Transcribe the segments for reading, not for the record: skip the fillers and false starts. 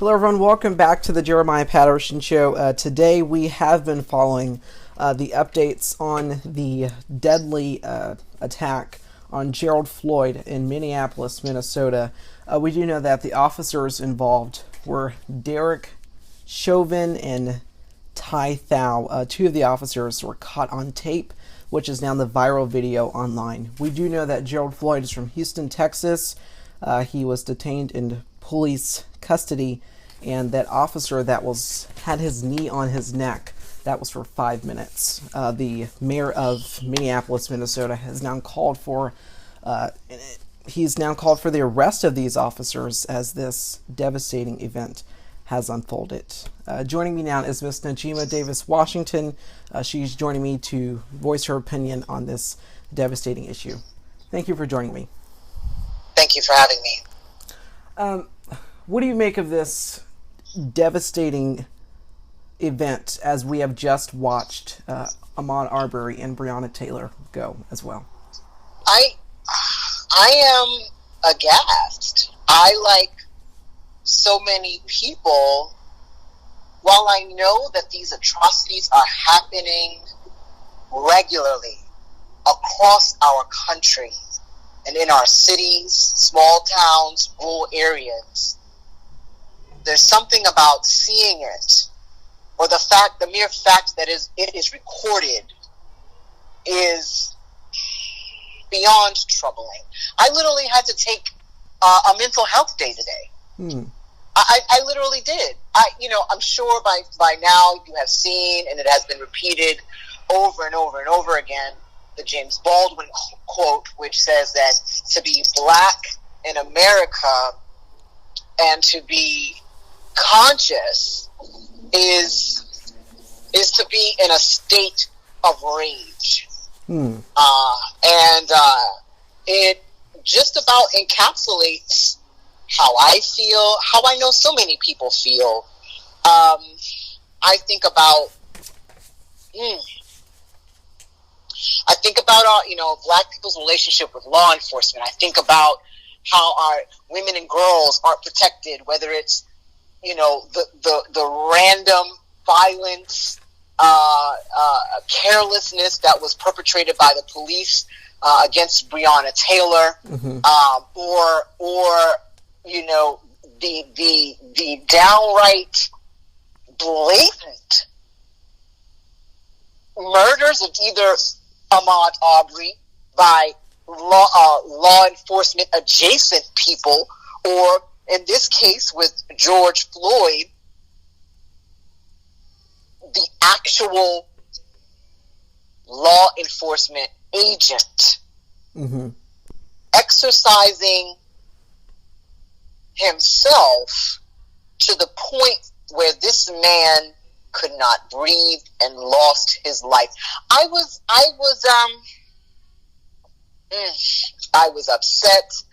Hello everyone, welcome back to the Jeremiah Patterson Show. Today we have been following the updates on the deadly attack on Gerald Floyd in Minneapolis, Minnesota. We do know that the officers involved were Derek Chauvin and Tai Thao. Two of the officers were caught on tape, which is now the viral video online. We do know that Gerald Floyd is from Houston, Texas. He was detained in police custody, and that officer that had his knee on his neck, that was for 5 minutes. The mayor of Minneapolis, Minnesota, has now called for the arrest of these officers as this devastating event has unfolded. Joining me now is Miss Najemma Davis Washington. She's joining me to voice her opinion on this devastating issue. Thank you for joining me. Thank you for having me. What do you make of this devastating event as we have just watched Ahmaud Arbery and Breonna Taylor go as well? I am aghast. I, like so many people, while I know that these atrocities are happening regularly across our country and in our cities, small towns, rural areas, there's something about seeing it, or the mere fact that it is recorded, is beyond troubling. I literally had to take a mental health day today. I literally did. I'm sure by now you have seen, and it has been repeated over and over and over again, the James Baldwin quote, which says that to be black in America and to be conscious is to be in a state of rage. It just about encapsulates how I feel, how I know so many people feel. I think about our, black people's relationship with law enforcement. I think about how our women and girls aren't protected, whether it's, the random violence, carelessness that was perpetrated by the police against Breonna Taylor, or the downright blatant murders of either Ahmaud Arbery by law enforcement adjacent people, or in this case with George Floyd, the actual law enforcement agent exercising himself to the point where this man could not breathe and lost his life. I was upset.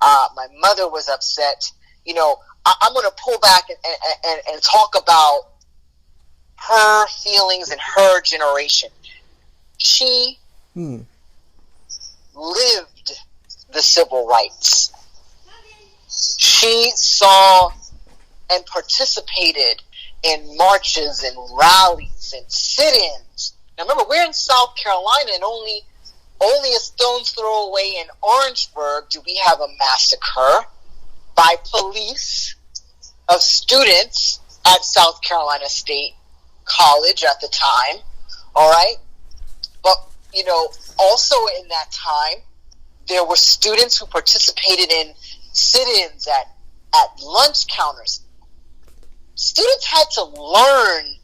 My mother was upset. I'm going to pull back and talk about her feelings and her generation. She lived the civil rights. She saw and participated in marches and rallies and sit-ins. Now remember, we're in South Carolina, and only a stone's throw away in Orangeburg do we have a massacre by police of students at South Carolina State College at the time. All right? But, also in that time, there were students who participated in sit-ins at lunch counters. Students had to learn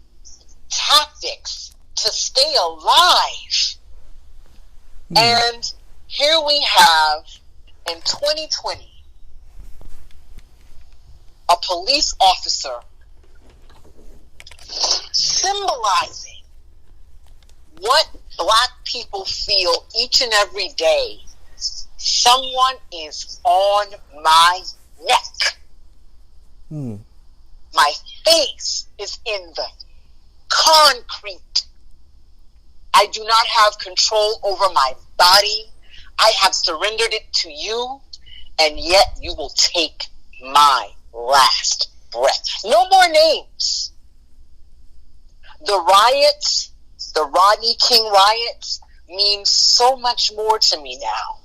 tactics to stay alive. And here we have, in 2020, a police officer symbolizing what black people feel each and every day. Someone is on my neck. My face is in the concrete. I do not have control over my body. I have surrendered it to you, and yet you will take my last breath. riots, the Rodney King riots, mean so much more to me now.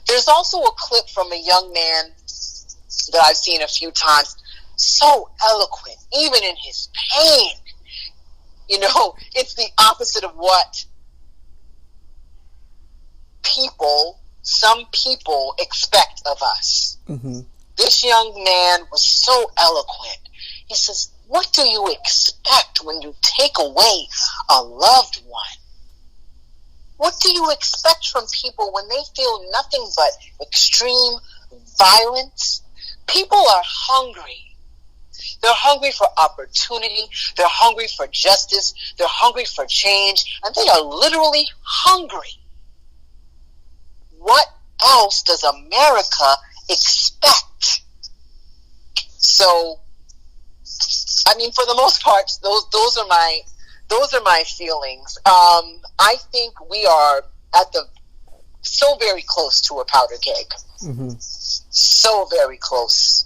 There's also a clip from a young man that I've seen a few times, so eloquent, even in his pain. You know, it's the opposite of what some people expect of us. Mm-hmm. This young man was so eloquent. He says, what do you expect when you take away a loved one? What do you expect from people when they feel nothing but extreme violence? People are hungry. They're hungry for opportunity. They're hungry for justice. They're hungry for change. And they are literally hungry. What else does America expect? So, I mean, for the most part, those are my feelings. I think we are so very close to a powder keg. Mm-hmm. So very close.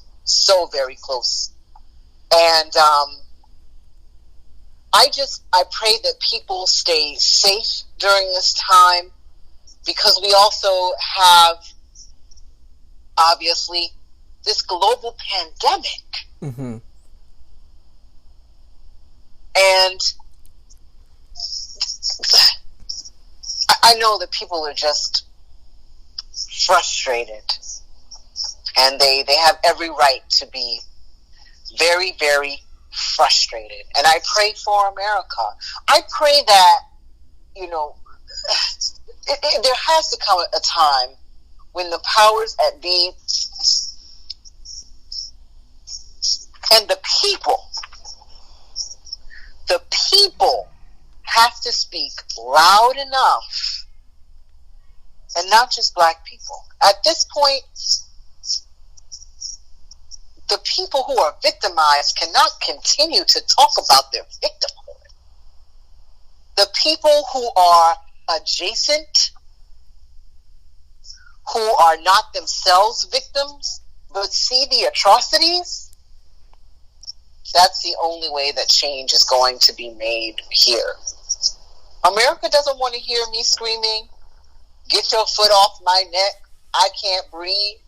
And I pray that people stay safe during this time, because we also have, obviously, this global pandemic. Mm-hmm. And I know that people are just frustrated, and they have every right to be very, very frustrated. And I pray for America. I pray that, there has to come a time when the powers that be and the people have to speak loud enough, and not just black people. At this point, the people who are victimized cannot continue to talk about their victimhood. The people who are adjacent, who are not themselves victims, but see the atrocities, that's the only way that change is going to be made here. America doesn't want to hear me screaming, get your foot off my neck, I can't breathe.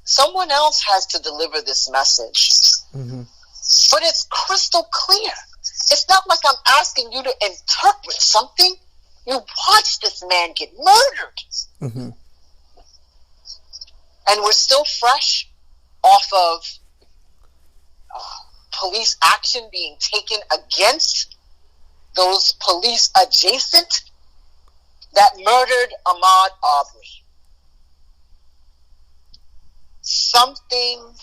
Someone else has to deliver this message. Mm-hmm. But it's crystal clear. It's not like I'm asking you to interpret something. You watched this man get murdered. Mm-hmm. And we're still fresh off of police action being taken against those police adjacent that murdered Ahmaud Arbery. Something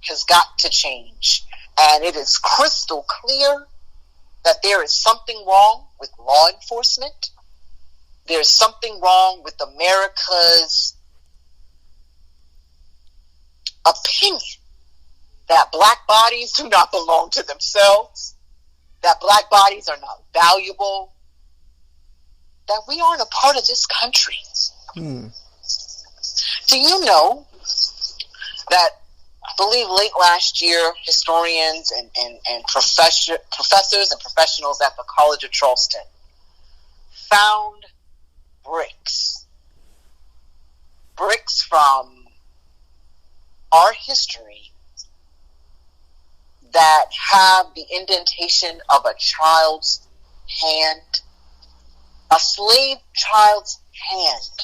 has got to change, and it is crystal clear that there is something wrong with law enforcement. There's something wrong with America's opinion that black bodies do not belong to themselves, that black bodies are not valuable, that we aren't a part of this country. Do you know that, I believe late last year, historians and professors and professionals at the College of Charleston found bricks from our history that have the indentation of a child's hand, a slave child's hand.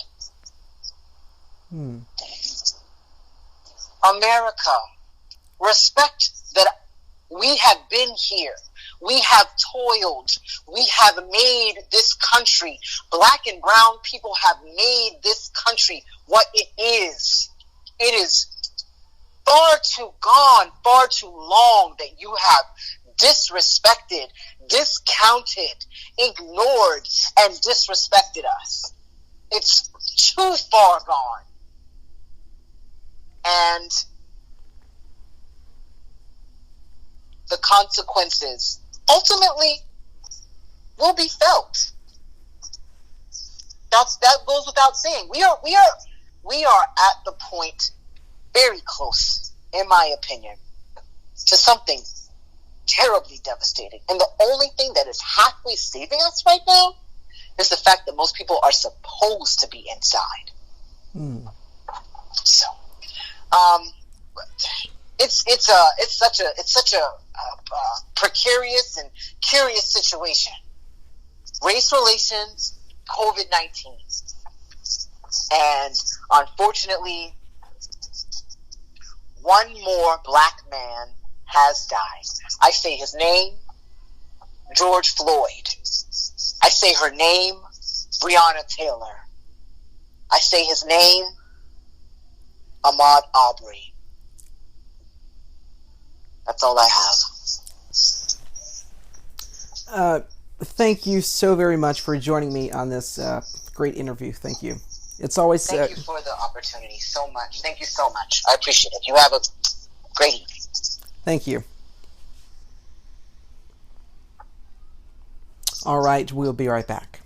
America, respect that we have been here. We have toiled. We have made this country. Black and brown people have made this country what it is. It is far too gone, far too long that you have disrespected, discounted, ignored, and disrespected us. It's too far gone. And the consequences ultimately will be felt. That goes without saying. We are at the point, very close, in my opinion, to something terribly devastating. And the only thing that is halfway saving us right now is the fact that most people are supposed to be inside. So, it's such a precarious and curious situation. Race relations, COVID-19, and unfortunately, one more black man has died. I say his name, George Floyd. I say her name, Breonna Taylor. I say his name, Ahmaud Arbery. That's all I have. Thank you so very much for joining me on this great interview. Thank you. It's always... Thank you for the opportunity so much. Thank you so much. I appreciate it. You have a great evening. Thank you. All right, we'll be right back.